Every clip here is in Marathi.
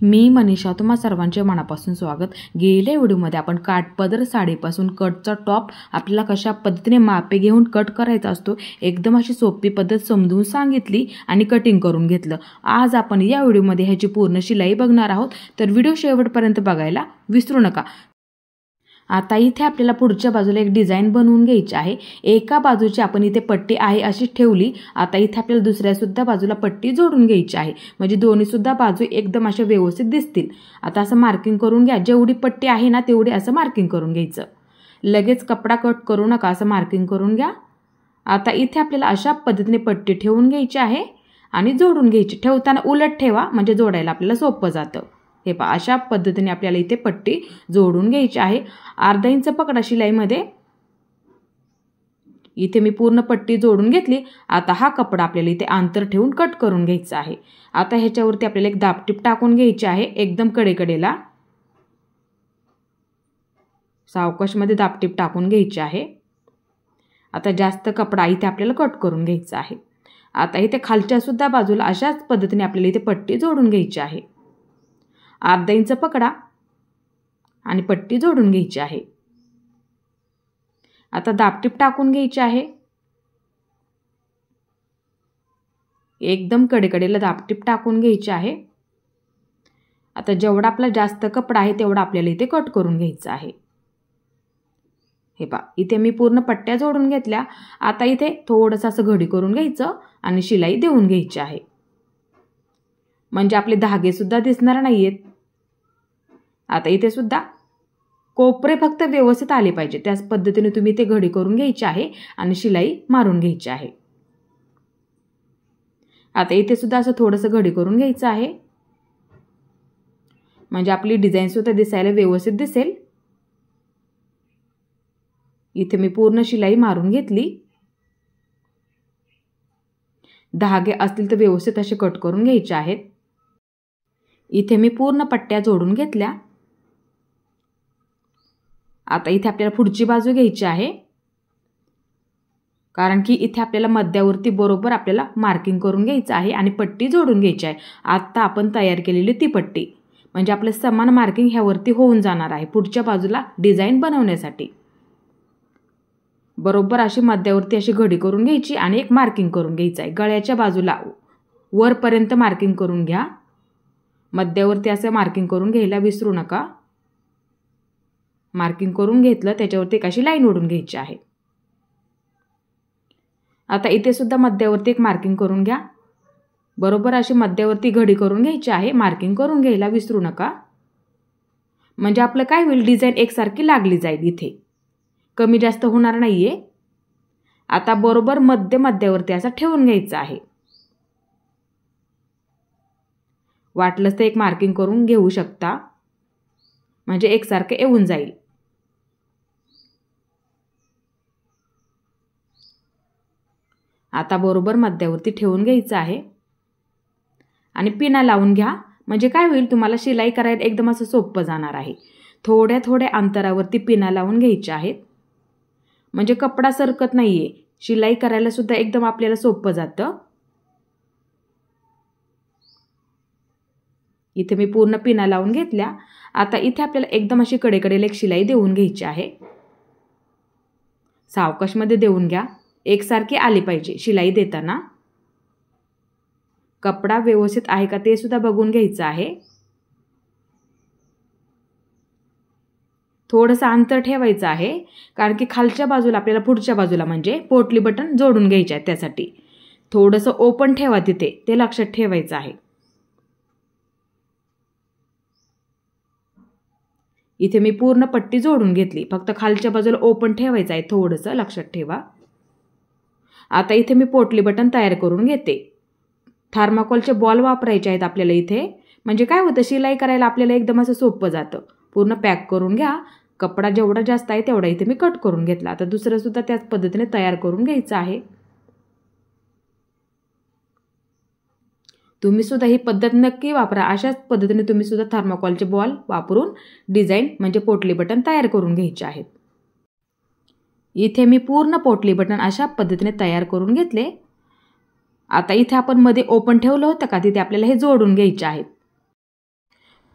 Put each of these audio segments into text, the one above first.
मी मनीषा, तुम्हा सर्वांचे मनापासून स्वागत। गेल्या व्हिडिओमध्ये आपण काठपदर साडीपासून कटचा टॉप आपल्याला कशा पद्धतीने मापे घेऊन कट करायचा असतो एकदम अशी सोपी पद्धत समजून सांगितली आणि कटिंग करून घेतलं। आज आपण या व्हिडिओमध्ये ह्याची पूर्ण शिलाई बघणार आहोत, तर व्हिडिओ शेवटपर्यंत बघायला विसरू नका। आता इथे आपल्याला पुढच्या बाजूला एक डिझाइन बनवून घ्यायची आहे। एका बाजूची आपण इथे पट्टी आहे अशी ठेवली। आता इथे आपल्याला दुसऱ्या सुद्धा बाजूला पट्टी जोडून घ्यायची आहे, म्हणजे दोन्ही सुद्धा बाजू एकदम अशा व्यवस्थित दिसतील। आता असं मार्किंग करून घ्या, जेवढी पट्टी आहे ना तेवढी असं मार्किंग करून घ्यायचं। लगेच कपडा कट करू नका, असं मार्किंग करून घ्या। आता इथे आपल्याला अशा पद्धतीने पट्टी ठेवून घ्यायची आहे आणि जोडून घ्यायची। ठेवताना उलट ठेवा, म्हणजे जोडायला आपल्याला सोपं जातं। हे पहा, अशा पद्धतीने आपल्याला इथे पट्टी जोडून घ्यायची आहे। अर्धा इंच पकडा शिलाईमध्ये। इथे मी पूर्ण पट्टी जोडून घेतली। आता हा कपडा आपल्याला इथे अंतर ठेवून कट करून घ्यायचा आहे। आता ह्याच्यावरती आपल्याला एक दाबटीप टाकून घ्यायची आहे, एकदम कडेकडेला सावकाशमध्ये दाबटीप टाकून घ्यायची आहे। आता जास्त कपडा इथे आपल्याला कट करून घ्यायचा आहे। आता इथे खालच्या सुद्धा बाजूला अशाच पद्धतीने आपल्याला इथे पट्टी जोडून घ्यायची आहे। अर्धा इंच पकडा आणि पट्टी जोडून घ्यायची आहे। आता दाबटीप टाकून घ्यायची आहे, एकदम कडेकडेला दाबटीप टाकून घ्यायची आहे। आता जेवढा आपला जास्त कपडा आहे तेवढा आपल्याला इथे कट करून घ्यायचा आहे। हे पहा, इथे मी पूर्ण पट्ट्या जोडून घेतल्या। आता इथे थोडंसं असं घडी करून घ्यायचं आणि शिलाई देऊन घ्यायची आहे, म्हणजे आपले धागे सुद्धा दिसणार नाहीयेत। आता इथे सुद्धा कोपरे फक्त व्यवस्थित आले पाहिजे, त्याच पद्धतीने तुम्ही ते घडी करून घ्यायची आहे आणि शिलाई मारून घ्यायची आहे। आता इथे सुद्धा असं थोडंसं घडी करून घ्यायचं आहे, म्हणजे आपली डिझाइन सुद्धा दिसायला व्यवस्थित दिसेल। इथे मी पूर्ण शिलाई मारून घेतली। धागे असतील तर व्यवस्थित असे कट करून घ्यायचे आहेत। इथे मी पूर्ण पट्ट्या जोडून घेतल्या। आता इथे आपल्याला पुढची बाजू घ्यायची आहे, कारण की इथे आपल्याला मध्यावरती बरोबर आपल्याला मार्किंग करून घ्यायचं आहे आणि पट्टी जोडून घ्यायची आहे। आता आपण तयार केलेली ती पट्टी, म्हणजे आपलं समान मार्किंग ह्यावरती होऊन जाणार आहे पुढच्या बाजूला डिझाइन बनवण्यासाठी। बरोबर अशी मध्यावरती अशी घडी करून घ्यायची आणि एक मार्किंग करून घ्यायचं आहे। गळ्याच्या बाजूला वरपर्यंत मार्किंग करून घ्या। मध्यावरती असं मार्किंग करून घ्यायला विसरू नका। मार्किंग करून घेतलं, त्याच्यावरती एक अशी लाईन ओढून घ्यायची आहे। आता इथे सुद्धा मध्यावरती एक मार्किंग करून घ्या। बरोबर अशी मध्यावरती घडी करून घ्यायची आहे, मार्किंग करून घ्यायला विसरू नका, म्हणजे आपलं काय होईल, डिझाइन एकसारखी लागली जाईल, इथे कमी जास्त होणार नाहीये। आता बरोबर मध्यावरती असं ठेवून घ्यायचं आहे। वाटलंच तर एक मार्किंग करून घेऊ शकता, म्हणजे एकसारखं येऊन जाईल। आता बरोबर मध्यावरती ठेवून घ्यायचं आहे आणि पिना लावून घ्या, म्हणजे काय होईल, तुम्हाला शिलाई करायला एकदम असं सोपं जाणार आहे। थोड्या थोड्या अंतरावरती पिना लावून घ्यायच्या आहेत, म्हणजे कपडा सरकत नाहीये, शिलाई करायला सुद्धा एकदम आपल्याला सोपं जातं। इथे मी पूर्ण पिना लावून घेतल्या। आता इथे आपल्याला एकदम अशी कडेकडेला एक शिलाई देऊन घ्यायची आहे। सावकाशमध्ये देऊन घ्या, एकसारखी आली पाहिजे शिलाई देताना। कपडा व्यवस्थित आहे का ते सुद्धा बघून घ्यायचं आहे। थोडंसं अंतर ठेवायचं आहे, कारण की खालच्या बाजूला आपल्याला पुढच्या बाजूला म्हणजे पोटली बटन जोडून घ्यायचे आहे, त्यासाठी थोडंसं ओपन ठेवा तिथे, ते लक्षात ठेवायचं आहे। इथे मी पूर्ण पट्टी जोडून घेतली, फक्त खालच्या बाजूला ओपन ठेवायचं आहे, थोडंसं लक्षात ठेवा। आता इथे मी पोटली बटन तयार करून घेते। थर्माकोलचे बॉल वापरायचे आहेत आपल्याला इथे, म्हणजे काय होतं, शिलाई करायला आपल्याला एकदम असं सोपं जातं। पूर्ण पॅक करून घ्या। कपडा जेवढा जास्त आहे तेवढा इथे मी कट करून घेतला। आता दुसरं सुद्धा त्याच पद्धतीने तयार करून घ्यायचं आहे। तुम्ही सुद्धा ही पद्धत नक्की वापरा। अशाच पद्धतीने तुम्ही सुद्धा थर्माकोलचे बॉल वापरून डिझाइन म्हणजे पोटली बटन तयार करून घ्यायचे आहेत। इथे मी पूर्ण पोटली बटन अशा पद्धतीने तयार करून घेतले। आता इथे आपण मध्ये ओपन ठेवलं होतं का, तिथे आपल्याला हे जोडून घ्यायचे आहेत।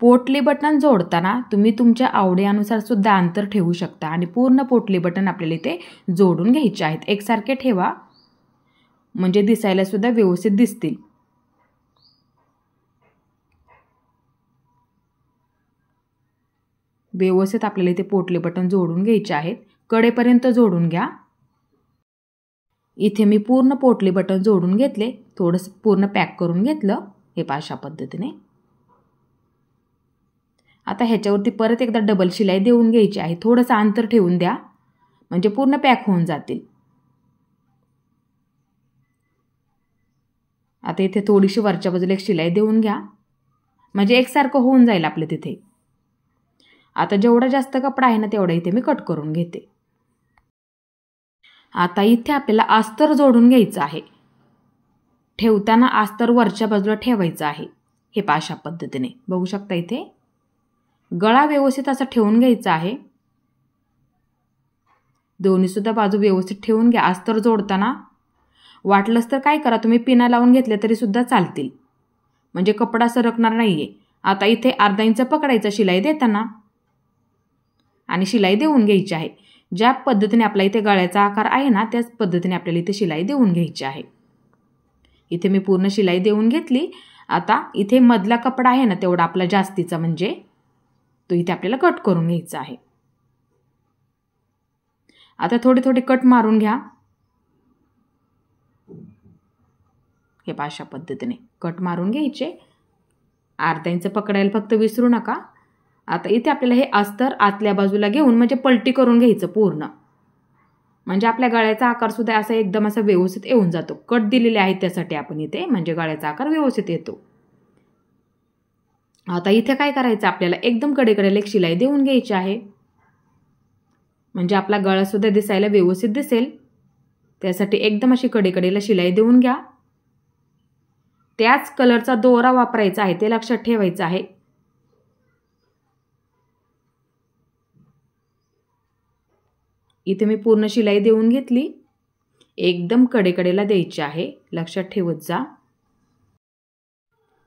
पोटली बटन जोडताना तुम्ही तुमच्या आवडीनुसार सुद्धा अंतर ठेवू शकता आणि पूर्ण पोटली बटन आपल्याला इथे जोडून घ्यायचे आहेत. एकसारखे ठेवा म्हणजे दिसायला सुद्धा व्यवस्थित दिसतील. व्यवस्थित आपल्याला इथे पोटली बटन जोडून घ्यायचे आहेत. कडेपर्यंत जोडून घ्या. इथे मी पूर्ण पोटली बटन जोडून घेतले. थोडंसं पूर्ण पॅक करून घेतलं. हे अशा पद्धतीने. आता ह्याच्यावरती परत एकदा डबल शिलाई देऊन घ्यायची आहे. थोडंसं अंतर ठेवून द्या म्हणजे पूर्ण पॅक होऊन जातील. आता इथे थोडीशी वरच्या बाजूला एक शिलाई देऊन घ्या म्हणजे एकसारखं होऊन जाईल आपलं तिथे. आता जेवढा जास्त कपडा आहे ना तेवढा इथे मी कट करून घेते. आता इथे आपल्याला अस्तर जोडून घ्यायचं आहे. ठेवताना अस्तर वरच्या बाजूला ठेवायचं आहे. हे अशा पद्धतीने बघू शकता. इथे गळा व्यवस्थित असा ठेवून घ्यायचा आहे. दोन्ही सुद्धा बाजू व्यवस्थित ठेवून घ्या. अस्तर जोडताना वाटलंच तर काय करा, तुम्ही पिना लावून घेतले तरी सुद्धा चालतील म्हणजे कपडा सरकणार नाहीये. आता इथे अर्धा इंच पकडायचा शिलाई देताना आणि शिलाई देऊन घ्यायची आहे. ज्या पद्धतीने आपला इथे गळ्याचा आकार आहे ना त्याच पद्धतीने आपल्याला इथे शिलाई देऊन घ्यायची आहे. इथे मी पूर्ण शिलाई देऊन घेतली. आता इथे मधला कपडा आहे ना तेवढा आपला जास्तीचा म्हणजे तो इथे आपल्याला कट करून घ्यायचा आहे. आता थोडे थोडे कट मारून घ्या. हे अशा पद्धतीने कट मारून घ्यायचे. अर्धा इंच पकडायला फक्त विसरू नका. आता इथे आपल्याला हे अस्तर आतल्या बाजूला घेऊन म्हणजे पलटी करून घ्यायचं पूर्ण म्हणजे आपल्या गळ्याचा आकार सुद्धा असा एकदम असा व्यवस्थित येऊन जातो. कट दिलेले आहेत त्यासाठी आपण इथे म्हणजे गळ्याचा आकार व्यवस्थित येतो. आता इथे काय करायचं आपल्याला एकदम कडेकडेला एक शिलाई देऊन घ्यायची आहे म्हणजे आपला गळा सुद्धा दिसायला व्यवस्थित दिसेल. त्यासाठी एकदम अशी कडेकडेला शिलाई देऊन घ्या. त्याच कलरचा दोरा वापरायचा आहे ते लक्षात ठेवायचं आहे. इथे मी पूर्ण शिलाई देऊन घेतली. एकदम कडेकडेला द्यायची आहे लक्षात ठेवत जा.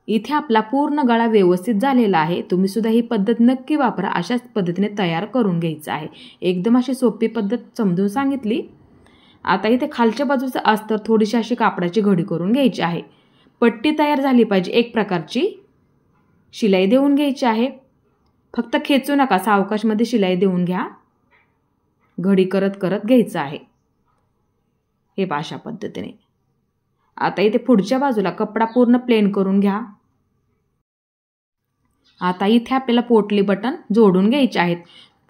इथे आपला पूर्ण गळा व्यवस्थित झालेला आहे. तुम्ही सुद्धा ही पद्धत नक्की वापरा. अशाच पद्धतीने तयार करून घ्यायचं आहे. एकदम अशी सोपी पद्धत समजून सांगितली. आता इथे खालच्या बाजूचं अस्तर थोडीशी अशी कापडाची घडी करून घ्यायची आहे. पट्टी तयार झाली पाहिजे. एक प्रकारची शिलाई देऊन घ्यायची आहे. फक्त खेचू नका, सावकाशमध्ये शिलाई देऊन घ्या. घडी करत करत घ्यायचं आहे. हे अशा पद्धतीने. आता इथे पुढच्या बाजूला कपडा पूर्ण प्लेन करून घ्या. आता इथे आपल्याला पोटली बटन जोडून घ्यायचे आहेत.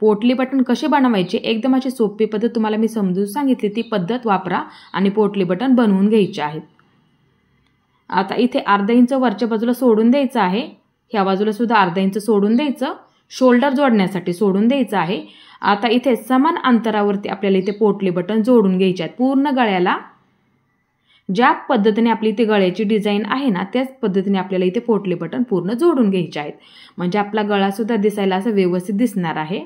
पोटली बटन कसे बनवायचे एकदम अशी सोपी पद्धत तुम्हाला मी समजून सांगितली. ती पद्धत वापरा आणि पोटली बटन बनवून घ्यायचे आहेत. आता इथे अर्धा इंच वरच्या बाजूला सोडून द्यायचं आहे. ह्या बाजूला सुद्धा अर्धा इंच सोडून द्यायचं. शोल्डर जोडण्यासाठी सोडून द्यायचं आहे. आता इथे समान अंतरावरती आपल्याला इथे पोटली बटन जोडून घ्यायचे आहेत. पूर्ण गळ्याला ज्या पद्धतीने आपली इथे गळ्याची डिझाईन आहे ना त्याच पद्धतीने आपल्याला इथे पोटली बटन पूर्ण जोडून घ्यायचे आहेत म्हणजे आपला गळा सुद्धा दिसायला असं व्यवस्थित दिसणार आहे.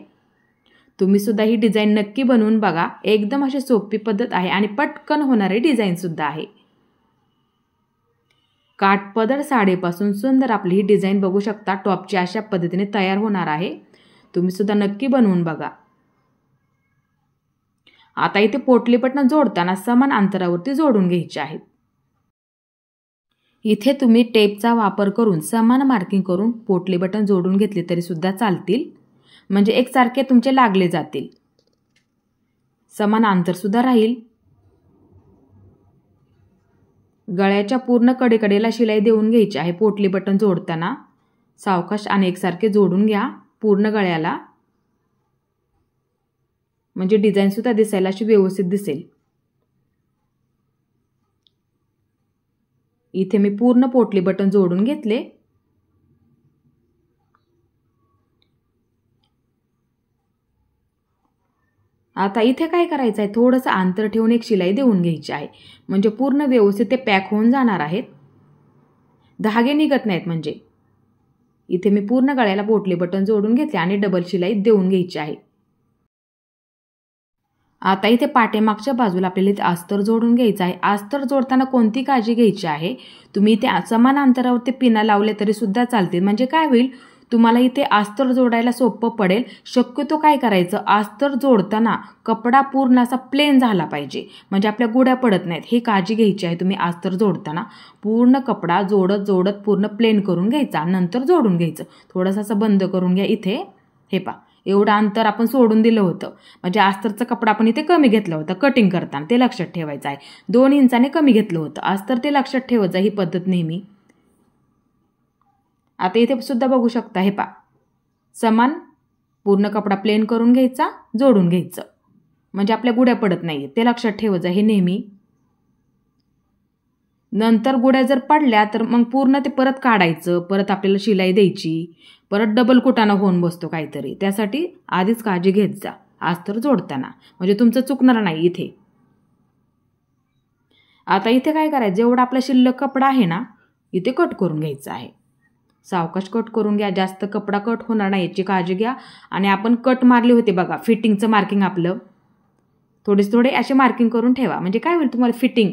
तुम्ही सुद्धा ही डिझाईन नक्की बनवून बघा. एकदम अशी सोपी पद्धत आहे आणि पटकन होणारी डिझाईन सुद्धा आहे. काठपदर साडीपासून सुंदर आपली ही डिझाईन बघू शकता. टॉपची अशा पद्धतीने तयार होणार आहे. तुम्ही सुद्धा नक्की बनवून बघा. आता इथे पोटली बटन जोडताना समान अंतरावरती जोडून घ्यायचे आहेत. इथे तुम्ही टेपचा वापर करून समान मार्किंग करून पोटली बटन जोडून घेतले तरी सुद्धा चालतील म्हणजे एकसारखे तुमचे लागले जातील. समान अंतर सुद्धा राहील. गळ्याच्या पूर्ण कडेकडेला शिलाई देऊन घ्यायची आहे. पोटली बटन जोडताना सावकाश आणि एकसारखे जोडून घ्या पूर्ण गळ्याला म्हणजे डिझाईन सुद्धा दिसायला अशी व्यवस्थित दिसेल. इथे मी पूर्ण पोटली बटन जोडून घेतले. आता इथे काय करायचं आहे थोडंसं अंतर ठेवून एक शिलाई देऊन घ्यायची आहे म्हणजे पूर्ण व्यवस्थित ते पॅक होऊन जाणार आहेत. धागे निघत नाहीत म्हणजे. इथे मी पूर्ण गळ्याला पोटली बटन जोडून घेतले आणि डबल शिलाई देऊन घ्यायची आहे. आता इथे पाठीमागच्या बाजूला आपल्याला इथे अस्तर जोडून घ्यायचं आहे. अस्तर जोडताना कोणती काळजी घ्यायची आहे तुम्ही इथे समान अंतरावरती पिना लावले तरी सुद्धा चालतील म्हणजे काय होईल तुम्हाला इथे अस्तर जोडायला सोपं पडेल. शक्यतो काय करायचं, अस्तर जोडताना कपडा पूर्ण असा प्लेन झाला पाहिजे, म्हणजे आपल्या गुड्या पडत नाहीत. ही काळजी घ्यायची आहे. तुम्ही अस्तर जोडताना पूर्ण कपडा जोडत जोडत पूर्ण प्लेन करून घ्यायचा, नंतर जोडून घ्यायचं. थोडंसं असं बंद करून घ्या. इथे हे पहा, एवढं अंतर आपण सोडून दिलं होतं, म्हणजे अस्तरचा कपडा आपण इथे कमी घेतला होता कटिंग करताना, ते लक्षात ठेवायचं आहे. 2 इंचाने कमी घेतलं होतं अस्तर, ते लक्षात ठेवायचं ही पद्धत नेहमी. आता इथे सुद्धा बघू शकता, हे पहा, समान पूर्ण कपडा प्लेन करून घ्यायचा, जोडून घ्यायचं, म्हणजे आपल्या गुड्या पडत नाही, ते लक्षात ठेवायचं हे नेहमी. नंतर गुड्या जर पडल्या तर मग पूर्ण ते परत काढायचं, परत आपल्याला शिलाई द्यायची, परत डबल कुटाणा होऊन बसतो काहीतरी. त्यासाठी आधीच काळजी घेत जा अस्तर जोडताना, म्हणजे तुमचं चुकणार नाही इथे. आता इथे काय करायचं, जेवढा आपला शिल्लक कपडा आहे ना, इथे कट करून घ्यायचा आहे. सावकाश कट करून घ्या, जास्त कपडा कट होणार नाही याची काळजी घ्या. आणि आपण कट मारले होते बघा, फिटिंगचं मार्किंग आपलं थोडे असे मार्किंग करून ठेवा, म्हणजे काय होईल तुम्हाला फिटिंग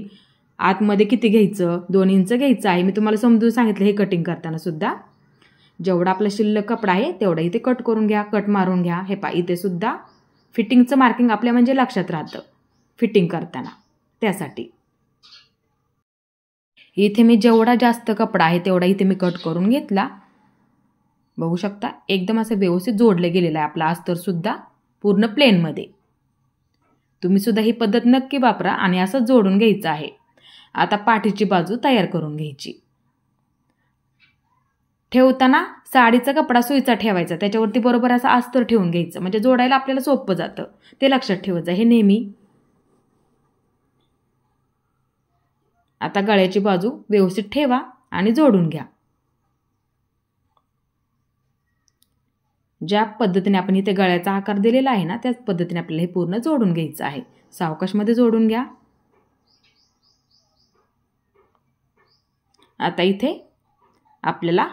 आतमध्ये किती घ्यायचं, 2 इंच घ्यायचं आहे. मी तुम्हाला समजून सांगितलं हे कटिंग करताना सुद्धा. जेवढा आपला शिल्लक कपडा आहे तेवढा इथे कट करून घ्या, कट मारून घ्या. हे पहा, इथे सुद्धा फिटिंगचं मार्किंग आपल्या म्हणजे लक्षात राहतं फिटिंग करताना, त्यासाठी इथे मी जेवढा जास्त कपडा आहे तेवढा इथे मी कट करून घेतला. बघू शकता एकदम असं व्यवस्थित जोडले गेलेलं आहे आपला अस्तर सुद्धा पूर्ण प्लेनमध्ये. तुम्ही सुद्धा ही पद्धत नक्की वापरा आणि असं जोडून घ्यायचं आहे. आता पाठीची बाजू तयार करून घ्यायची. ठेवताना साडीचा कपडा सुईचा ठेवायचा, त्याच्यावरती बरोबर असं अस्तर ठेवून घ्यायचं, म्हणजे जोडायला आपल्याला सोपं जातं, ते लक्षात ठेवायचं हे नेहमी. आता गळ्याची बाजू व्यवस्थित ठेवा आणि जोडून घ्या. ज्या पद्धतीने आपण इथे गळ्याचा आकार दिलेला आहे ना, त्याच पद्धतीने आपल्याला हे पूर्ण जोडून घ्यायचं आहे. सावकाशमध्ये जोडून घ्या. आता इथे आपल्याला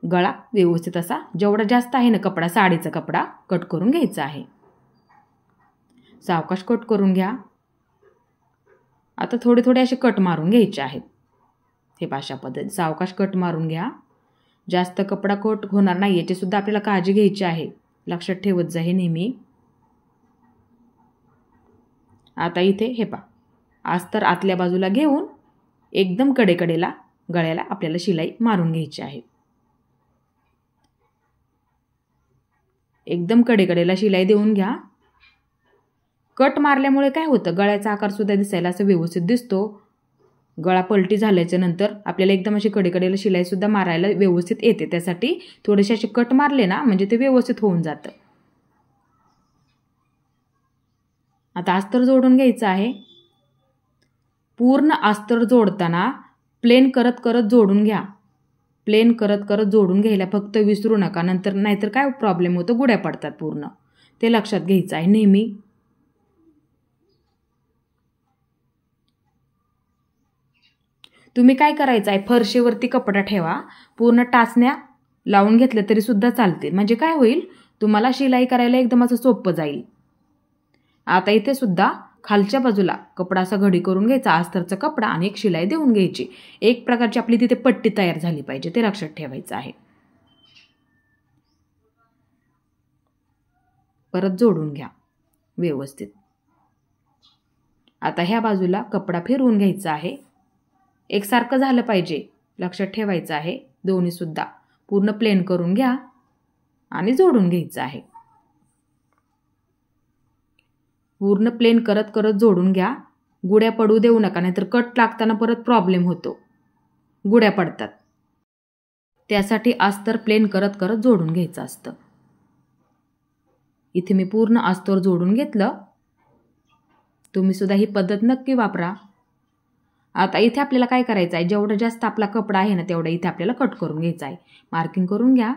गळा व्यवस्थित असा जेवढा जास्त आहे ना कपडा, साडीचा कपडा कट करून घ्यायचा आहे. सावकाश कट करून घ्या. आता थोडे असे कट मारून घ्यायचे आहेत. हे अशा पद्धतीने सावकाश कट मारून घ्या. जास्त कपडा कट होणार नाही याची सुद्धा आपल्याला काळजी घ्यायची आहे, लक्षात ठेवत जा हे नेहमी. आता इथे हे पहा, अस्तर आतल्या बाजूला घेऊन एकदम कडेकडेला गळ्याला आपल्याला शिलाई मारून घ्यायची आहे. एकदम कडेकडेला शिलाई देऊन घ्या. कट मारल्यामुळे काय होतं, गळ्याचा आकार सुद्धा दिसायला असं व्यवस्थित दिसतो. गळा पलटी झाल्याच्या नंतर आपल्याला एकदम अशी कडेकडेला शिलाई सुद्धा मारायला व्यवस्थित येते. त्यासाठी थोडेसे असे कट मारले ना, म्हणजे ते व्यवस्थित होऊन जातं. आता अस्तर जोडून घ्यायचं आहे. पूर्ण अस्तर जोडताना प्लेन करत करत जोडून घ्या. प्लेन करत करत जोडून घ्यायला फक्त विसरू नका, नाहीतर काय प्रॉब्लेम होतो, गुड्या पडतात पूर्ण, ते लक्षात घ्यायचं आहे नेहमी. तुम्ही काय करायचं आहे, फरशीवरती कपडा ठेवा, पूर्ण टाचण्या लावून घेतल्या तरी सुद्धा चालते, म्हणजे काय होईल तुम्हाला शिलाई करायला एकदम असं सोपं जाईल. आता इथे सुद्धा खालच्या बाजूला कपडा असा घडी करून घ्यायचा, अस्तरचा कपडा, आणि एक शिलाई देऊन घ्यायची. एक प्रकारची आपली तिथे पट्टी तयार झाली पाहिजे, ते लक्षात ठेवायचं आहे. परत जोडून घ्या व्यवस्थित. आता ह्या बाजूला कपडा फिरवून घ्यायचा आहे. एकसारखं झालं पाहिजे, लक्षात ठेवायचं आहे. दोन्ही सुद्धा पूर्ण प्लेन करून घ्या आणि जोडून घ्यायचं आहे. पूर्ण प्लेन करत करत जोडून घ्या. गुड्या पडू देऊ नका, नाहीतर कट लागताना परत प्रॉब्लेम होतो, गुड्या पडतात. त्यासाठी अस्तर प्लेन करत करत जोडून घ्यायचं असतं. इथे मी पूर्ण अस्तर जोडून घेतलं. तुम्ही सुद्धा ही पद्धत नक्की वापरा. आता इथे आपल्याला काय करायचं आहे, जेवढा जास्त आपला कपडा आहे ना तेवढा इथे आपल्याला कट करून घ्यायचा आहे. मार्किंग करून घ्या.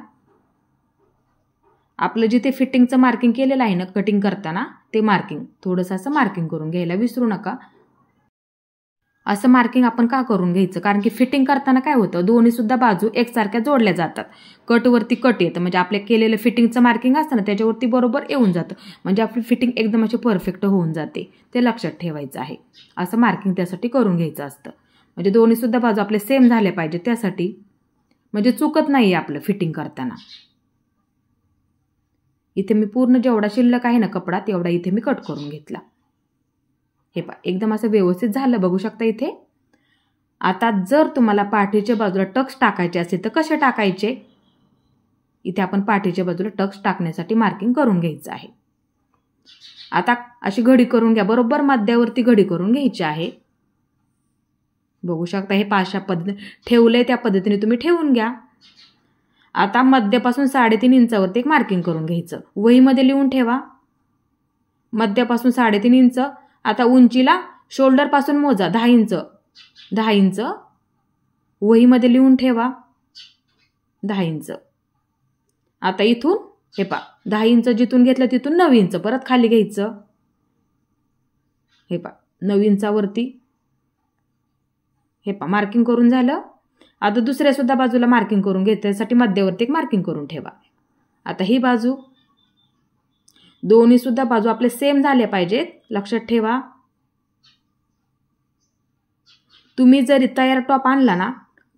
आपलं जिथे फिटिंगचं मार्किंग केलेलं आहे ना कटिंग करताना, ते मार्किंग थोडंसं असं मार्किंग करून घ्यायला विसरू नका. असं मार्किंग आपण का करून घ्यायचं, कारण की फिटिंग करताना काय होतं, दोन्ही सुद्धा बाजू एकसारख्या जोडल्या जातात. कटवरती कट येतं, म्हणजे आपल्या केलेलं फिटिंगचं मार्किंग असतं ना त्याच्यावरती बरोबर येऊन जातं, म्हणजे आपली फिटिंग एकदम अशी परफेक्ट होऊन जाते, ते लक्षात ठेवायचं आहे. असं मार्किंग त्यासाठी करून घ्यायचं असतं, म्हणजे दोन्ही सुद्धा बाजू आपल्या सेम झाल्या पाहिजे, त्यासाठी म्हणजे चुकत नाही आपलं फिटिंग करताना. इथे मी पूर्ण जेवढा शिल्लक आहे ना कपडा तेवढा इथे मी कट करून घेतला. हे पहा एकदम असं व्यवस्थित झालं, बघू शकता इथे. आता जर तुम्हाला पाठीच्या बाजूला टक्स टाकायचे असेल तर कसे टाकायचे, इथे आपण पाठीच्या बाजूला टक्स टाकण्यासाठी मार्किंग करून घ्यायचं आहे. आता अशी घडी करून घ्या, बरोबर मध्यावरती घडी करून घ्यायची आहे. बघू शकता हे अशा पद्धतीने ठेवलंय, त्या पद्धतीने तुम्ही ठेवून घ्या. आता मध्यापासून 3.5 इंचावरती एक मार्किंग करून घ्यायचं. वहीमध्ये लिहून ठेवा मध्यापासून 3.5 इंच. आता उंचीला शोल्डरपासून मोजा 10 इंच. 10 इंच वहीमध्ये लिहून ठेवा 10 इंच. आता इथून हे पहा 10 इंच जिथून घेतलं तिथून 9 इंच परत खाली घ्यायचं. हे पहा 9 इंचावरती हे पहा मार्किंग करून झालं. आता दुसऱ्या सुद्धा बाजूला मार्किंग करून घेण्यासाठी मध्यावरती एक मार्किंग करून ठेवा. आता ही बाजू, दोन्ही सुद्धा बाजू आपले सेम झाले पाहिजेत, लक्षात ठेवा. तुम्ही जर तयार टॉप आणला ना,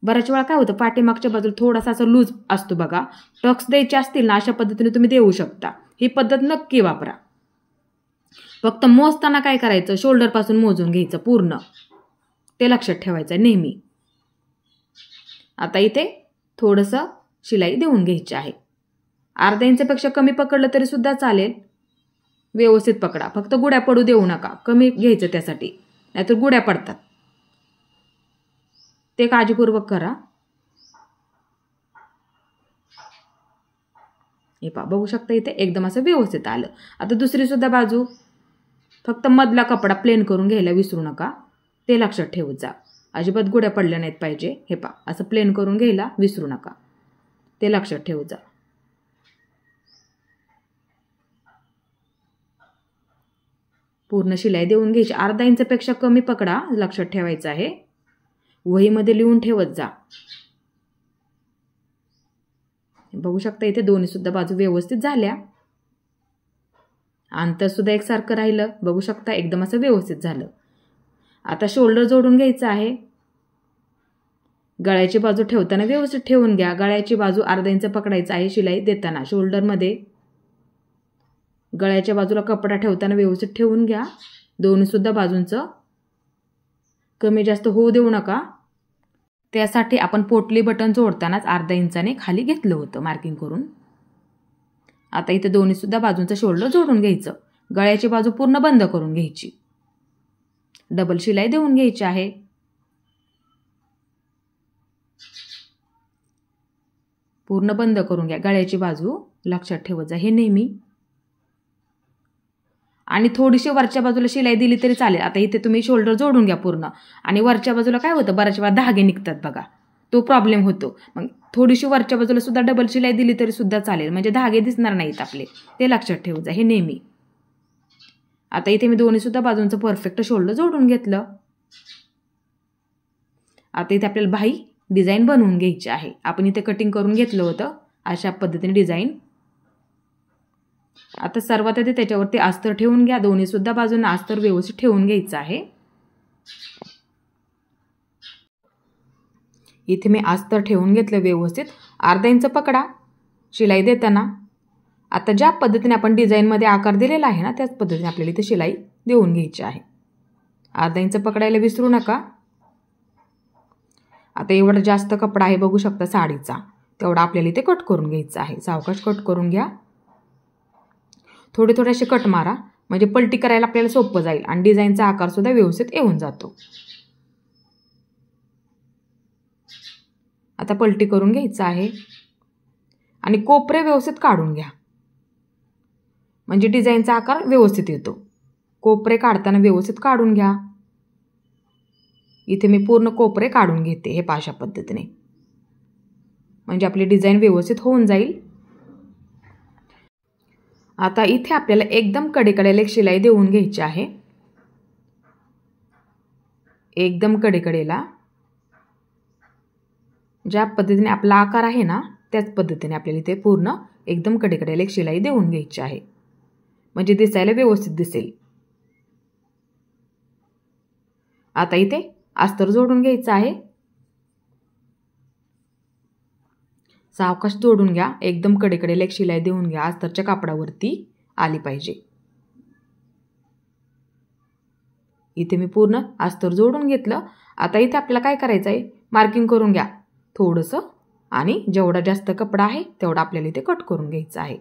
बऱ्याच वेळा काय होतं पाठीमागच्या बाजूला थोडासा असं लूज असतो बघा. टक्स द्यायचे असतील ना अशा पद्धतीने तुम्ही देऊ शकता. ही पद्धत नक्की वापरा. फक्त मोजताना काय करायचं, शोल्डरपासून मोजून घ्यायचं पूर्ण, ते लक्षात ठेवायचं नेहमी. आता इथे थोडंसं शिलाई देऊन घ्यायची आहे. अर्धा इंचपेक्षा कमी पकडलं तरी सुद्धा चालेल. व्यवस्थित पकडा, फक्त गुड्या पडू देऊ नका. कमी घ्यायचं त्यासाठी, नाहीतर गुड्या पडतात. ते काळजीपूर्वक करा. हे पहा बघू शकता इथे एकदम असं व्यवस्थित आलं. आता दुसरी सुद्धा बाजू, फक्त मधला कपडा प्लेन करून घ्यायला विसरू नका, ते लक्षात ठेवत जा. अजिबात गुड्या पडल्या नाहीत पाहिजे. हे पहा असं प्लेन करून घ्यायला विसरू नका, ते लक्षात ठेवत जा. पूर्ण शिलाई देऊन घ्यायची. अर्धा इंचपेक्षा कमी पकडा, लक्षात ठेवायचं आहे. वहीमध्ये लिहून ठेवत जा. बघू शकता इथे दोन्ही सुद्धा बाजू व्यवस्थित झाल्या. अंतर सुद्धा एकसारखं राहिलं, बघू शकता एकदम असं व्यवस्थित झालं. आता शोल्डर जोडून घ्यायचं आहे. गळ्याची बाजू ठेवताना व्यवस्थित ठेवून घ्या. गळ्याची बाजू अर्धा इंच पकडायचं आहे शिलाई देताना शोल्डरमध्ये. गळ्याच्या बाजूला कपडा ठेवताना व्यवस्थित ठेवून घ्या. दोन्ही सुद्धा बाजूंचं कमी जास्त होऊ देऊ नका. त्यासाठी आपण पोटली बटन जोडतानाच अर्धा इंचाने खाली घेतलं होतं मार्किंग करून. आता इथे दोन्ही सुद्धा बाजूंचं शोल्डर जोडून घ्यायचं. गळ्याची बाजू पूर्ण बंद करून घ्यायची. डबल शिलाई देऊन घ्यायची आहे. पूर्ण बंद करून घ्या गळ्याची बाजू, लक्षात ठेवत जा हे नेहमी. आणि थोडीशी वरच्या बाजूला शिलाई दिली तरी चालेल. आता इथे तुम्ही शोल्डर जोडून घ्या पूर्ण. आणि वरच्या बाजूला काय होतं, बऱ्याच वेळा धागे निघतात बघा, तो प्रॉब्लेम होतो. मग थोडीशी वरच्या बाजूला सुद्धा डबल शिलाई दिली तरी सुद्धा चालेल, म्हणजे धागे दिसणार नाहीत आपले, ते लक्षात ठेवत जा हे नेहमी. आता इथे मी दोन्ही सुद्धा बाजूंचं परफेक्ट शोल्डर जोडून घेतलं. आता इथे आपल्याला बाही डिझाईन बनवून घ्यायची आहे. आपण इथे कटिंग करून घेतलं होतं अशा पद्धतीने डिझाईन. आता सर्वात आधी त्याच्यावरती अस्तर ठेवून घ्या. दोन्ही सुद्धा बाजूंना अस्तर व्यवस्थित ठेवून घ्यायचं आहे. इथे मी अस्तर ठेवून घेतलं व्यवस्थित. अर्धा इंच पकडा शिलाई देताना. आता ज्या पद्धतीने आपण डिझाईनमध्ये आकार दिलेला आहे ना त्याच पद्धतीने आपल्याला इथे शिलाई देऊन घ्यायची आहे. अर्धा इंच पकडायला विसरू नका. आता एवढा जास्त कपडा आहे बघू शकता साडीचा, तेवढा आपल्याला इथे कट करून घ्यायचा आहे. सावकाश कट करून घ्या. थोडे असे कट मारा, म्हणजे पलटी करायला आपल्याला सोपं जाईल आणि डिझाईनचा आकार सुद्धा व्यवस्थित येऊन जातो. आता पलटी करून घ्यायचं आहे आणि कोपरे व्यवस्थित काढून घ्या, म्हणजे डिझाईनचा आकार व्यवस्थित येतो. कोपरे काढताना व्यवस्थित काढून घ्या. इथे मी पूर्ण कोपरे काढून घेते हे अशा पद्धतीने, म्हणजे आपली डिझाईन व्यवस्थित होऊन जाईल. आता इथे आपल्याला एकदम कडेकडेला एक शिलाई देऊन घ्यायची आहे. एकदम कडेकडेला ज्या पद्धतीने आपला आकार आहे ना त्याच पद्धतीने आपल्याला इथे पूर्ण एकदम कडेकडेला एक शिलाई देऊन घ्यायची आहे, म्हणजे दिसायला व्यवस्थित दिसेल. आता इथे अस्तर जोडून घ्यायचं आहे. सावकाश जोडून घ्या, एकदम कडेकडेला एक शिलाई देऊन घ्या, अस्तरच्या कापडावरती आली पाहिजे. इथे मी पूर्ण अस्तर जोडून घेतलं. आता इथे आपल्याला काय करायचं आहे, मार्किंग करून घ्या थोडंसं, आणि जेवढा जास्त कपडा आहे तेवढा आपल्याला इथे कट करून घ्यायचं आहे.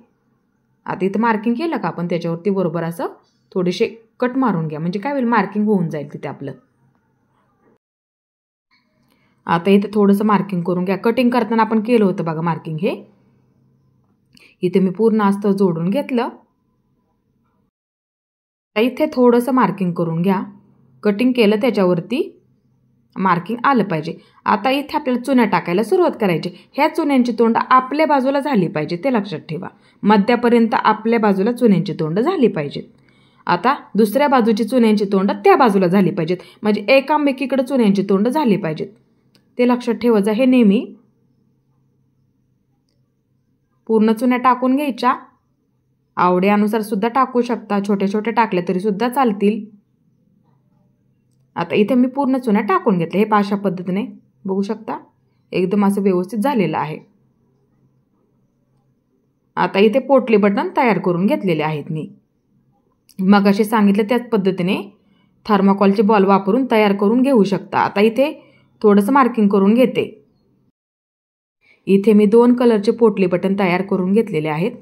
आता इथे मार्किंग केलं का आपण त्याच्यावरती बरोबर असं थोडेसे कट मारून घ्या, म्हणजे काय होईल, मार्किंग होऊन जाईल तिथे आपलं. आता इथे थोडंसं मार्किंग करून घ्या. कटिंग करताना आपण केलं होतं बघा मार्किंग हे. इथे मी पूर्ण अस्तर जोडून घेतलं. इथे थोडंसं मार्किंग करून घ्या. कटिंग केलं त्याच्यावरती मार्किंग आलं पाहिजे. आता इथे आपल्याला चुन्या टाकायला सुरुवात करायची. ह्या चुन्यांची तोंड आपल्या बाजूला झाली पाहिजे, ते लक्षात ठेवा. मध्यापर्यंत आपल्या बाजूला चुन्यांची तोंड झाली पाहिजेत. आता दुसऱ्या बाजूची चुन्यांची तोंड त्या बाजूला झाली पाहिजेत, म्हणजे एकामेकीकडे चुन्यांची तोंड झाली पाहिजेत, ते लक्षात ठेवायचं. हे नेहमी पूर्ण चुन्या टाकून घ्यायच्या. आवडीनुसार सुद्धा टाकू शकता, छोटे छोटे टाकले तरी सुद्धा चालतील. आता इथे मी पूर्ण चुन्या टाकून घेतल्या. हे अशा पद्धतीने बघू शकता, एकदम असं व्यवस्थित झालेलं आहे. आता इथे पोटली बटन तयार करून घेतलेले आहेत मी. मग असे सांगितलं त्याच पद्धतीने थर्माकोलचे बॉल वापरून तयार करून घेऊ शकता. आता इथे थोडंसं मार्किंग करून घेते. इथे मी 2 कलरचे पोटली बटन तयार करून घेतलेले आहेत.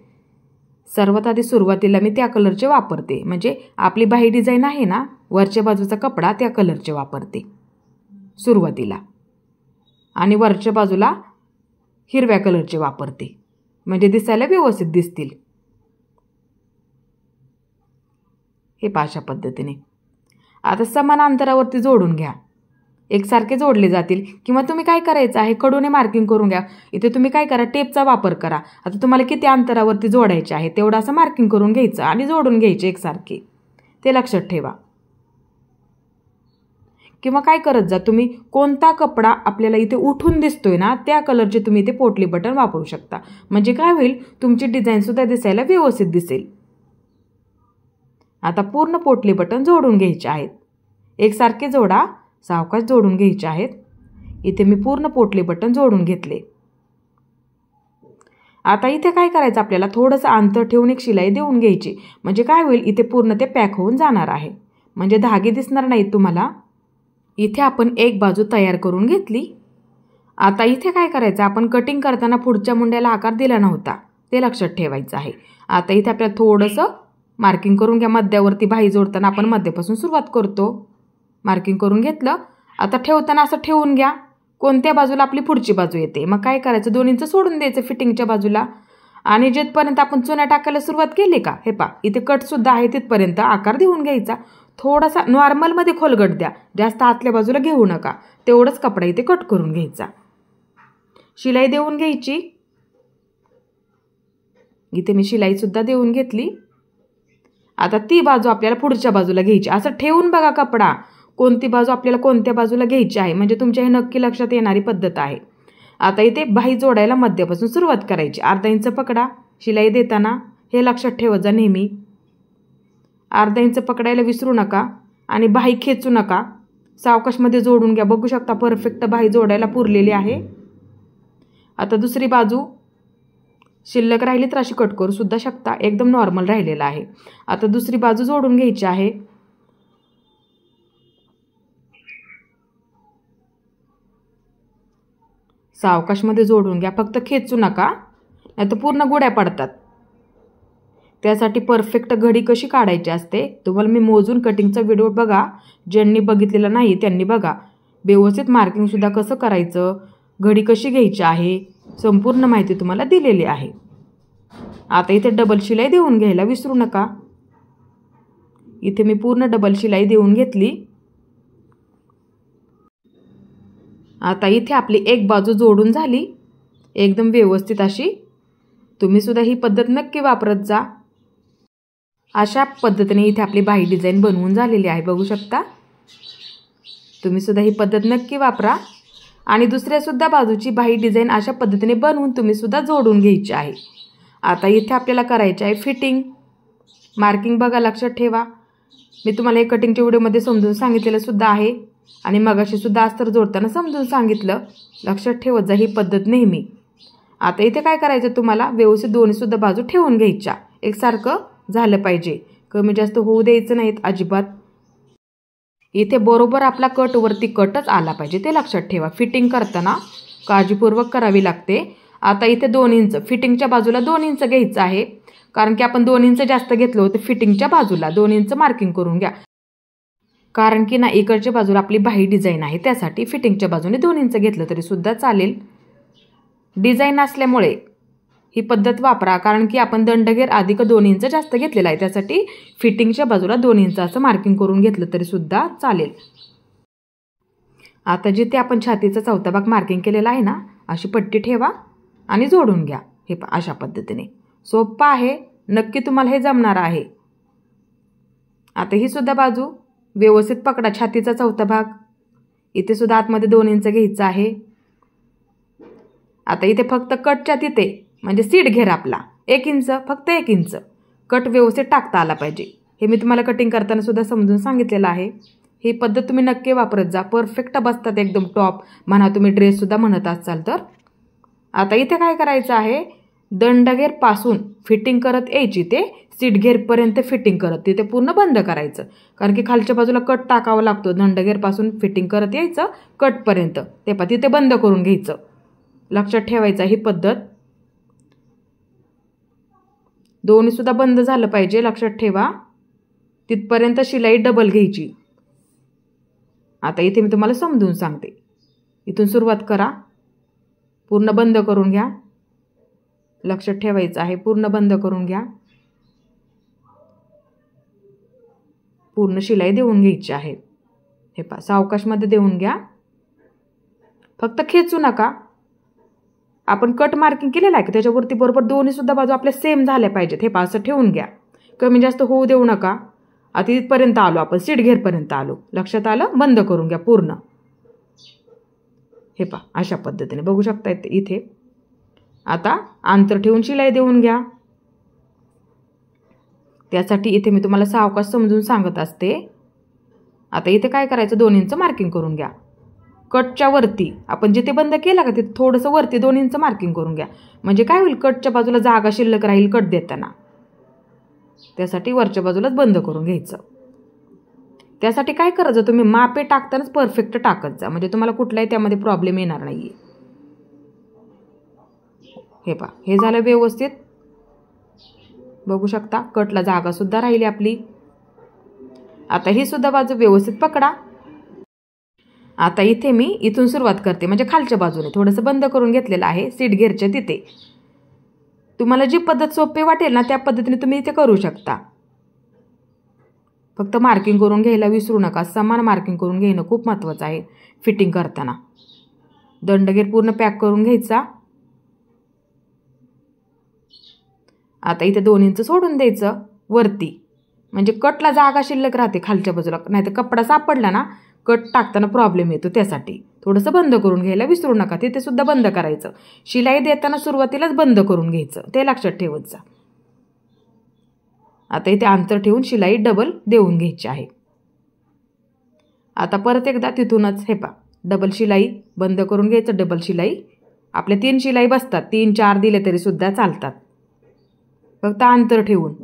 सर्वात आधी सुरुवातीला मी त्या कलरचे वापरते, म्हणजे आपली बाही डिझाईन आहे ना, वरच्या बाजूचा कपडा त्या कलरचे वापरते सुरुवातीला, आणि वरच्या बाजूला हिरव्या कलरचे वापरते, म्हणजे दिसायला व्यवस्थित दिसतील. हे अशा पद्धतीने आता समान अंतरावरती जोडून घ्या. एकसारखे जोडले जातील. किंवा तुम्ही काय करायचं आहे, कडूने मार्किंग करून घ्या. इथे तुम्ही काय करा, टेपचा वापर करा. आता तुम्हाला किती अंतरावरती जोडायचे आहे तेवढं असं मार्किंग करून घ्यायचं आणि जोडून घ्यायचे एकसारखे, ते लक्षात ठेवा. किंवा काय करत जा, तुम्ही कोणता कपडा आपल्याला इथे उठून दिसतोय ना, त्या कलरचे तुम्ही इथे पोटली बटन वापरू शकता, म्हणजे काय होईल, तुमची डिझाईन सुद्धा दिसायला व्यवस्थित दिसेल. आता पूर्ण पोटली बटन जोडून घ्यायचे आहेत. एकसारखे जोडा, सावकाश जोडून घ्यायचे आहेत. इथे मी पूर्ण पोटली बटन जोडून घेतले. आता इथे काय करायचं, आपल्याला थोडंसं अंतर ठेवून एक शिलाई देऊन घ्यायची, म्हणजे काय होईल, इथे पूर्ण ते पॅक होऊन जाणार आहे, म्हणजे धागे दिसणार नाहीत तुम्हाला. इथे आपण एक बाजू तयार करून घेतली. आता इथे काय करायचं, आपण कटिंग करताना पुढच्या मुंड्याला आकार दिला नव्हता, ते लक्षात ठेवायचं आहे. आता इथे आपल्याला थोडंसं मार्किंग करून घ्या. मध्यावरती बाही जोडताना आपण मध्यापासून सुरुवात करतो. मार्किंग करून घेतलं. आता ठेवताना असं ठेवून घ्या, कोणत्या बाजूला आपली पुढची बाजू येते. मग काय करायचं, 2 इंच सोडून द्यायचं फिटिंगच्या बाजूला, आणि जिथपर्यंत आपण चुन्या टाकायला सुरुवात केली का, हे इथे कटसुद्धा आहे तिथपर्यंत आकार देऊन घ्यायचा. थोडासा नॉर्मलमध्ये खोलगट द्या, जास्त आतल्या बाजूला घेऊ नका. तेवढंच कपडा इथे कट करून घ्यायचा. शिलाई देऊन घ्यायची. इथे मी शिलाईसुद्धा देऊन घेतली. आता ती बाजू आपल्याला पुढच्या बाजूला घ्यायची. असं ठेवून बघा कपडा, कोणती बाजू आपल्याला कोणत्या बाजूला घ्यायची आहे, म्हणजे तुमच्या हे नक्की लक्षात येणारी पद्धत आहे. आता इथे बाही जोडायला मध्यापासून सुरुवात करायची. अर्धा इंच पकडा शिलाई देताना, हे लक्षात ठेवत जा नेहमी. अर्धा इंच पकडायला विसरू नका, आणि बाही खेचू नका. सावकाशमध्ये जोडून घ्या. बघू शकता परफेक्ट बाही जोडायला पुरलेली आहे. आता दुसरी बाजू शिल्लक राहिली तर अशी कट करू सुद्धा शकता, एकदम नॉर्मल राहिलेला आहे. आता दुसरी बाजू जोडून घ्यायची आहे. सावकाशमध्ये जोडून घ्या, फक्त खेचू नका, नाहीतर पूर्ण गुड्या पडतात. त्यासाठी परफेक्ट घडी कशी काढायची असते तुम्हाला मी मोजून कटिंगचा व्हिडिओ बघा, ज्यांनी बघितलेला नाही त्यांनी बघा. व्यवस्थित मार्किंगसुद्धा कसं करायचं, घडी कशी घ्यायची आहे, संपूर्ण माहिती तुम्हाला दिलेली आहे. आता इथे डबल शिलाई देऊन घ्यायला विसरू नका. इथे मी पूर्ण डबल शिलाई देऊन घेतली. आता इथे आपली एक बाजू जोडून झाली एकदम व्यवस्थित अशी. तुम्ही सुद्धा ही पद्धत नक्की वापरत जा. अशा पद्धतीने इथे आपली बाही डिझाईन बनवून झालेली आहे, बघू शकता. तुम्ही सुद्धा ही पद्धत नक्की वापरा, आणि दुसऱ्या सुद्धा बाजूची बाही डिझाईन अशा पद्धतीने बनवून तुम्ही सुद्धा जोडून घ्यायची आहे. आता इथे आपल्याला करायचे आहे फिटिंग. मार्किंग बघा, लक्षात ठेवा. मी तुम्हाला हे कटिंगच्या व्हिडिओमध्ये समजून सांगितलेलं सुद्धा आहे, आणि मगाशी सुद्धा अस्तर जोडताना समजून सांगितलं. लक्षात ठेवत जा ही पद्धत नेहमी. आता इथे काय करायचं तुम्हाला, व्यवस्थित दोन्ही सुद्धा बाजू ठेवून घ्यायच्या, एकसारखं झालं पाहिजे, कमी जास्त होऊ द्यायचं नाहीत अजिबात. इथे बरोबर आपला कट वरती कटच आला पाहिजे, ते लक्षात ठेवा. फिटिंग करताना काळजीपूर्वक करावी लागते. आता इथे 2 इंच फिटिंगच्या बाजूला 2 इंच घ्यायचं आहे, कारण की आपण 2 इंच जास्त घेतलं होतं फिटिंगच्या बाजूला. 2 इंच मार्किंग करून घ्या, कारण की ना इकडच्या बाजूला आपली बाही डिझाईन आहे, त्यासाठी फिटिंगच्या बाजूने 2 इंच घेतलं तरी सुद्धा चालेल. डिझाईन असल्यामुळे ही पद्धत वापरा, कारण की आपण दंडगेर अधिक 2 इंच जास्त घेतलेला आहे, त्यासाठी फिटिंगच्या बाजूला 2 इंच असं मार्किंग करून घेतलं तरी सुद्धा चालेल. आता जिथे आपण छातीचा चौथा भाग मार्किंग केलेला आहे ना, अशी पट्टी ठेवा आणि जोडून घ्या. हे अशा पद्धतीने सोपं आहे, नक्की तुम्हाला हे जमणार आहे. आता ही सुद्धा बाजू व्यवस्थित पकडा, छातीचा चौथा भाग इथे सुद्धा आतमध्ये 2 इंच घ्यायचं आहे. आता इथे फक्त कटच्या तिथे म्हणजे सीट घेर आपला 1 इंच, फक्त 1 इंच कट व्यवस्थित टाकता आला पाहिजे. हे मी तुम्हाला कटिंग करताना सुद्धा समजून सांगितलेलं आहे. ही पद्धत तुम्ही नक्की वापरत जा, परफेक्ट बसतात एकदम. टॉप म्हणा तुम्ही, ड्रेस सुद्धा म्हणत असाल तर. आता इथे काय करायचं आहे, दंडगेर पासून फिटिंग करत यायची ते सीट घेरपर्यंत फिटिंग करत तिथे पूर्ण बंद करायचं, कारण की खालच्या बाजूला कट टाकावा लागतो. दंडगेर पासून फिटिंग करत यायचं कटपर्यंत, ते तिथे बंद करून घ्यायचं. लक्षात ठेवायचं ही पद्धत. दोन्ही सुद्धा बंद झालं पाहिजे, लक्षात ठेवा. तिथपर्यंत शिलाई डबल घ्यायची. आता इथे मी तुम्हाला समजून सांगते. इथून सुरुवात करा, पूर्ण बंद करून घ्या. लक्षात ठेवायचं आहे, पूर्ण बंद करून घ्या. पूर्ण शिलाई देऊन घ्यायची आहे. हे सावकाशमध्ये देऊन घ्या, फक्त खेचू नका. आपण कट मार्किंग केलेलं आहे की त्याच्यावरती बरोबर दोन्ही सुद्धा बाजू आपल्या सेम झाल्या पाहिजेत. हे असं ठेवून घ्या, कमी जास्त होऊ देऊ नका. आता इथपर्यंत आलो आपण, सीट घेरपर्यंत आलो, लक्षात आलं. बंद करून घ्या पूर्ण. हे अशा पद्धतीने बघू शकता इथे. आता अंतर ठेवून शिलाई देऊन घ्या. त्यासाठी इथे मी तुम्हाला सावकाश समजून सांगत असते. आता इथे काय करायचं, 2 इंच मार्किंग करून घ्या. कटच्या वरती आपण जिथे बंद केला का तिथे थोडंसं वरती 2 इंच मार्किंग करून घ्या, म्हणजे काय होईल, कटच्या बाजूला जागा शिल्लक राहील कट देताना. त्यासाठी वरच्या बाजूलाच बंद करून घ्यायचं. त्यासाठी काय करायचं, तुम्ही मापे टाकतानाच परफेक्ट टाकत जा, म्हणजे तुम्हाला कुठलाही त्यामध्ये प्रॉब्लेम येणार नाहीये. हे हे झालं व्यवस्थित. बघू शकता कटला जागा सुद्धा राहिली आपली. आता ही सुद्धा बाजू व्यवस्थित पकडा. आता इथे मी इथून सुरुवात करते, म्हणजे खालच्या बाजूने थोडंसं बंद करून घेतलेलं आहे सीट घेरच्या तिथे. तुम्हाला जी पद्धत सोपी वाटेल ना त्या पद्धतीने तुम्ही इथे करू शकता. फक्त मार्किंग करून घ्यायला विसरू नका. समान मार्किंग करून घेणं खूप महत्त्वाचं आहे फिटिंग करताना. दंडगेर पूर्ण पॅक करून घ्यायचा. आता इथे 2 इंच सोडून द्यायचं वरती, म्हणजे कटला जागा शिल्लक राहते खालच्या बाजूला. नाही तर कपडा सापडला ना कट टाकताना प्रॉब्लेम येतो, त्यासाठी थोडंसं बंद करून घ्यायला विसरू नका. तिथे सुद्धा बंद करायचं. शिलाई देताना सुरुवातीलाच बंद करून घ्यायचं, ते लक्षात ठेवत जा. आता इथे अंतर ठेवून शिलाई डबल देऊन घ्यायची आहे. आता परत एकदा तिथूनच हे डबल शिलाई बंद करून घ्यायचं. डबल शिलाई आपल्या 3 शिलाई बसतात, 3-4 दिले तरी सुद्धा चालतात, फक्त अंतर ठेवून.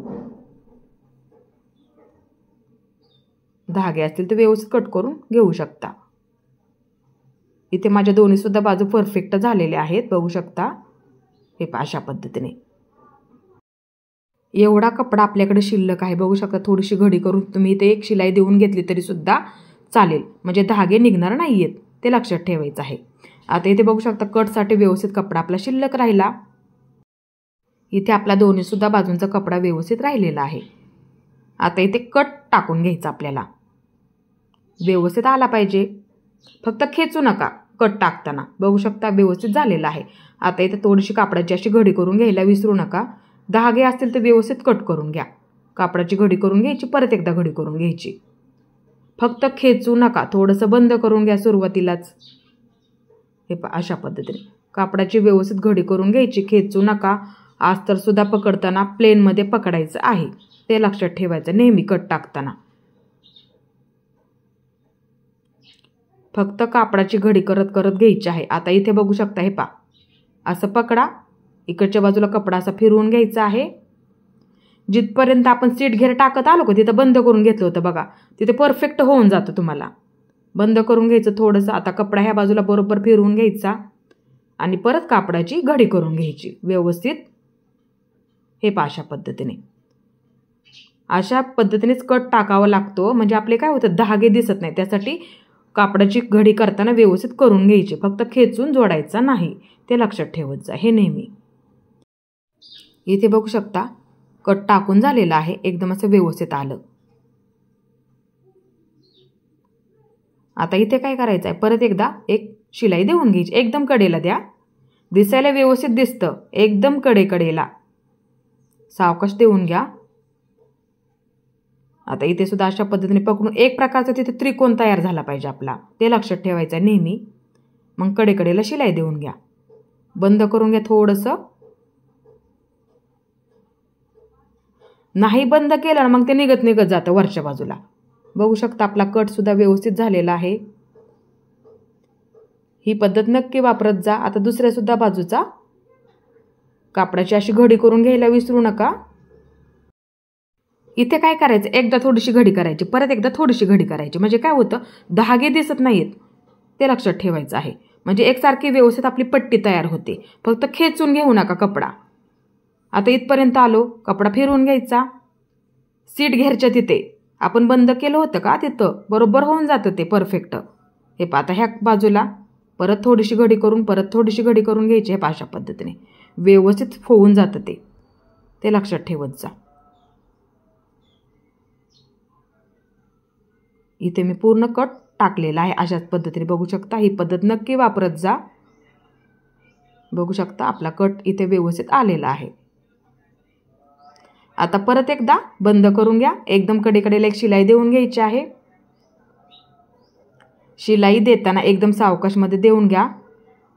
धागे असतील तर व्यवस्थित कट करून घेऊ शकता. इथे माझ्या दोन्ही सुद्धा बाजू परफेक्ट झालेल्या आहेत, बघू शकता. हे अशा पद्धतीने. एवढा कपडा आपल्याकडे शिल्लक आहे, बघू शकता. थोडीशी घडी करून तुम्ही इथे 1 शिलाई देऊन घेतली तरी सुद्धा चालेल, म्हणजे धागे निघणार नाहीयेत, ते लक्षात ठेवायचं आहे. आता इथे बघू शकता कटसाठी व्यवस्थित कपडा आपला शिल्लक राहिला. इथे आपला दोन्ही सुद्धा बाजूंचा कपडा व्यवस्थित राहिलेला आहे. आता इथे कट टाकून घ्यायचा आपल्याला. व्यवस्थित आला पाहिजे, फक्त खेचू नका कट टाकताना. बघू शकता व्यवस्थित झालेला आहे. आता इथे थोडीशी कापडाची अशी घडी करून घ्यायला विसरू नका. धागे असतील तर व्यवस्थित कट करून घ्या. कापडाची घडी करून घ्यायची, परत एकदा घडी करून घ्यायची. फक्त खेचू नका, थोडंसं बंद करून घ्या सुरुवातीलाच. हे अशा पद्धतीने कापडाची व्यवस्थित घडी करून घ्यायची, खेचू नका. अस्तर सुद्धा पकडताना प्लेनमध्ये पकडायचं आहे, ते लक्षात ठेवायचं नेहमी कट टाकताना. फक्त कापडाची घडी करत करत घ्यायची आहे. आता इथे बघू शकता, हे असं पकडा इकडच्या बाजूला कपडा असा फिरवून घ्यायचा आहे. जिथपर्यंत आपण सीट घेर टाकत आलो का तिथं बंद करून घेतलं होतं बघा, तिथे परफेक्ट होऊन जातं. तुम्हाला बंद करून घ्यायचं थोडंसं. आता कपडा ह्या बाजूला बरोबर फिरवून घ्यायचा आणि परत कापडाची घडी करून घ्यायची व्यवस्थित. हे अशा पद्धतीने, अशा पद्धतीनेच कट टाकावा लागतो, म्हणजे आपले काय होतं धागे दिसत नाही. त्यासाठी कापडाची घडी करताना व्यवस्थित करून घ्यायची, फक्त खेचून जोडायचा नाही, ते लक्षात ठेवत जा हे नेहमी. इथे बघू शकता कट टाकून झालेला आहे, एकदम असं व्यवस्थित आलं. आता इथे काय करायचं आहे, परत एकदा एक शिलाई देऊन घ्यायची. एकदम कडेला द्या, दिसायला व्यवस्थित दिसतं. एकदम कडेला सावकाश देऊन घ्या. आता इथे सुद्धा अशा पद्धतीने पकडून एक प्रकारचा तिथे त्रिकोण तयार झाला पाहिजे आपला, ते लक्षात ठेवायचं नेहमी. मग कडेला शिलाई देऊन घ्या. बंद करून घ्या थोडंसं. नाही बंद केलं ना मग ते निघत जातं वरच्या बाजूला. बघू शकता आपला कट सुद्धा व्यवस्थित झालेला आहे. ही पद्धत नक्की वापरत जा. आता दुसऱ्या सुद्धा बाजूचा कापडाची अशी घडी करून घ्यायला विसरू नका. इथे काय करायचं, एकदा थोडीशी घडी करायची, परत एकदा थोडीशी घडी करायची, म्हणजे काय होतं धागे दिसत नाहीत, ते लक्षात ठेवायचं आहे. म्हणजे एकसारखी व्यवस्थित आपली पट्टी तयार होते. फक्त खेचून घेऊ नका कपडा. आता इथपर्यंत आलो, कपडा फिरवून घ्यायचा. सीट घेरच्या तिथे आपण बंद केलं होतं का तिथं बरोबर होऊन जातं ते परफेक्ट. हे आता ह्या बाजूला परत थोडीशी घडी करून परत थोडीशी घडी करून घ्यायची. हे अशा पद्धतीने व्यवस्थित होऊन जातं ते लक्षात ठेवत जा. इथे मी पूर्ण कट टाकलेला आहे अशाच पद्धतीने बघू शकता. ही पद्धत नक्की वापरत जा. बघू शकता आपला कट इथे व्यवस्थित आलेला आहे. आता परत एकदा बंद करून घ्या. एकदम कडेला एक शिलाई देऊन घ्यायची आहे. शिलाई देताना एकदम सावकाशमध्ये देऊन घ्या.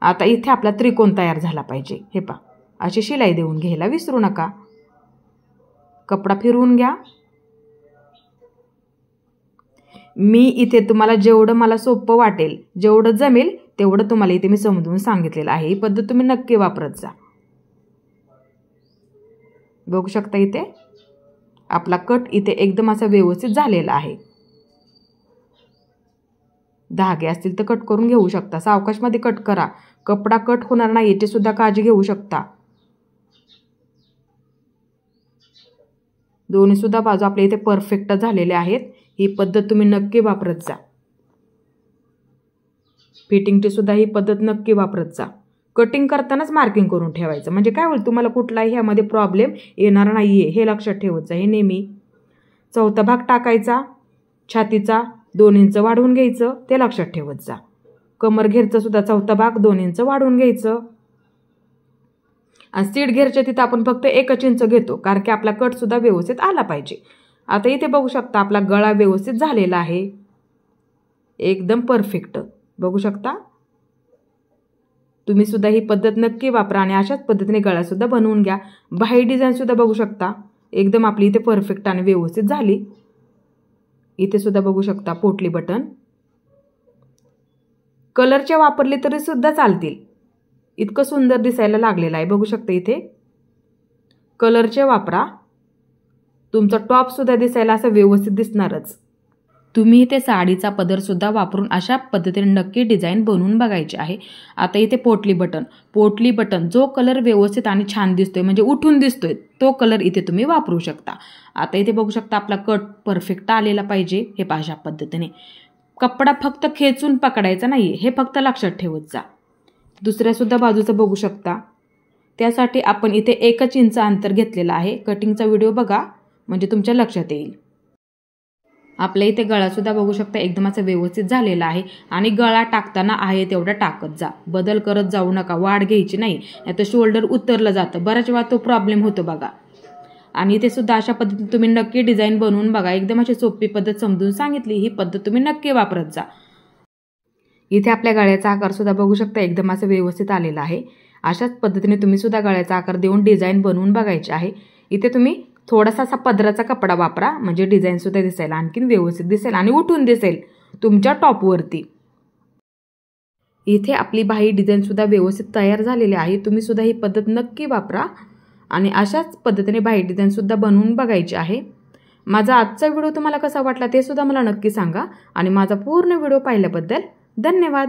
आता इथे आपला त्रिकोण तयार झाला पाहिजे. हे अशी शिलाई देऊन घ्यायला विसरू नका. कपडा फिरवून घ्या. मी इथे तुम्हाला जेवढं मला सोपं वाटेल, जेवढं जमेल तेवढं तुम्हाला इथे मी समजून सांगितलेलं आहे. ही पद्धत तुम्ही नक्की वापरत जा. बघू शकता इथे आपला कट इथे एकदम असा व्यवस्थित झालेला आहे. धागे असतील तर कट करून घेऊ शकता. सावकाशमध्ये कट करा, कपडा कट होणार नाही याची सुद्धा काळजी घेऊ शकता. दोन्ही सुद्धा बाजू आपल्या इथे परफेक्ट झालेले आहेत. ही पद्धत तुम्ही नक्की वापरत जा. फिटिंगची सुद्धा ही पद्धत नक्की वापरत जा. कटिंग करतानाच मार्किंग करून ठेवायचं, म्हणजे काय होईल तुम्हाला कुठलाही ह्यामध्ये प्रॉब्लेम येणार नाहीये, हे लक्षात ठेवत जा. हे नेहमी चौथा भाग टाकायचा, छातीचा 2 इंच वाढवून घ्यायचं, ते लक्षात ठेवत जा. कमर घेरचा सुद्धा चौथा भाग 2 इंच वाढवून घ्यायचं. आणि सीट घेरच्या तिथं आपण फक्त 1 इंच घेतो, कारण की आपला कट सुद्धा व्यवस्थित आला पाहिजे. आता इथे बघू शकता आपला गळा व्यवस्थित झालेला आहे, एकदम परफेक्ट. बघू शकता. तुम्ही सुद्धा ही पद्धत नक्की वापरा आणि अशाच पद्धतीने गळा सुद्धा बनवून घ्या. बाही डिझाईन सुद्धा बघू शकता एकदम आपली इथे परफेक्ट आणि व्यवस्थित झाली. इथे सुद्धा बघू शकता पोटली बटन कलरचे वापरले तरी सुद्धा चालतील, इतकं सुंदर दिसायला लागलेलं आहे. बघू शकता इथे कलरचे वापरा, तुमचा टॉप सुद्धा दिसायला असं व्यवस्थित दिसणारच. तुम्ही इथे साडीचा पदर सुद्धा वापरून अशा पद्धतीने नक्की डिझाईन बनवून बघायची आहे. आता इथे पोटली बटन जो कलर व्यवस्थित आणि छान दिसतोय, म्हणजे उठून दिसतोय, तो कलर इथे तुम्ही वापरू शकता. आता इथे बघू शकता आपला कट परफेक्ट आलेला पाहिजे. हे अशा पद्धतीने कपडा फक्त खेचून पकडायचा नाहीये, हे फक्त लक्षात ठेवत जा. दुसऱ्या सुद्धा बाजूचं बघू शकता. त्यासाठी आपण इथे 1 इंच अंतर घेतलेलं आहे. कटिंगचा व्हिडिओ बघा म्हणजे तुमच्या लक्षात येईल. आपल्या इथे गळा सुद्धा बघू शकता एकदम असं व्यवस्थित झालेला आहे. आणि गळा टाकताना आहे तेवढा टाकत जा, बदल करत जाऊ नका, वाढ घ्यायची नाही, नाहीतर शोल्डर उतरलं जातं, बऱ्याच वेळा तो प्रॉब्लेम होतो बघा. आणि इथे सुद्धा अशा पद्धतीने तुम्ही नक्की डिझाईन बनवून बघा. एकदम अशी सोपी पद्धत समजून सांगितली, ही पद्धत तुम्ही नक्की वापरत जा. इथे आपल्या गळ्याचा आकार सुद्धा बघू शकता एकदम असं व्यवस्थित आलेला आहे. अशाच पद्धतीने तुम्ही सुद्धा गळ्याचा आकार देऊन डिझाईन बनवून बघायची आहे. इथे तुम्ही थोडासा असा पदराचा कपडा वापरा, म्हणजे डिझाईन सुद्धा दिसायला आणखीन व्यवस्थित दिसेल आणि उठून दिसेल तुमच्या टॉपवरती. इथे आपली बाही डिझाईनसुद्धा व्यवस्थित तयार झालेली आहे. तुम्ही सुद्धा ही पद्धत नक्की वापरा आणि अशाच पद्धतीने बाही डिझाईनसुद्धा बनवून बघायची आहे. माझा आजचा व्हिडिओ तुम्हाला कसा वाटला ते सुद्धा मला नक्की सांगा आणि माझा पूर्ण व्हिडिओ पाहिल्याबद्दल धन्यवाद.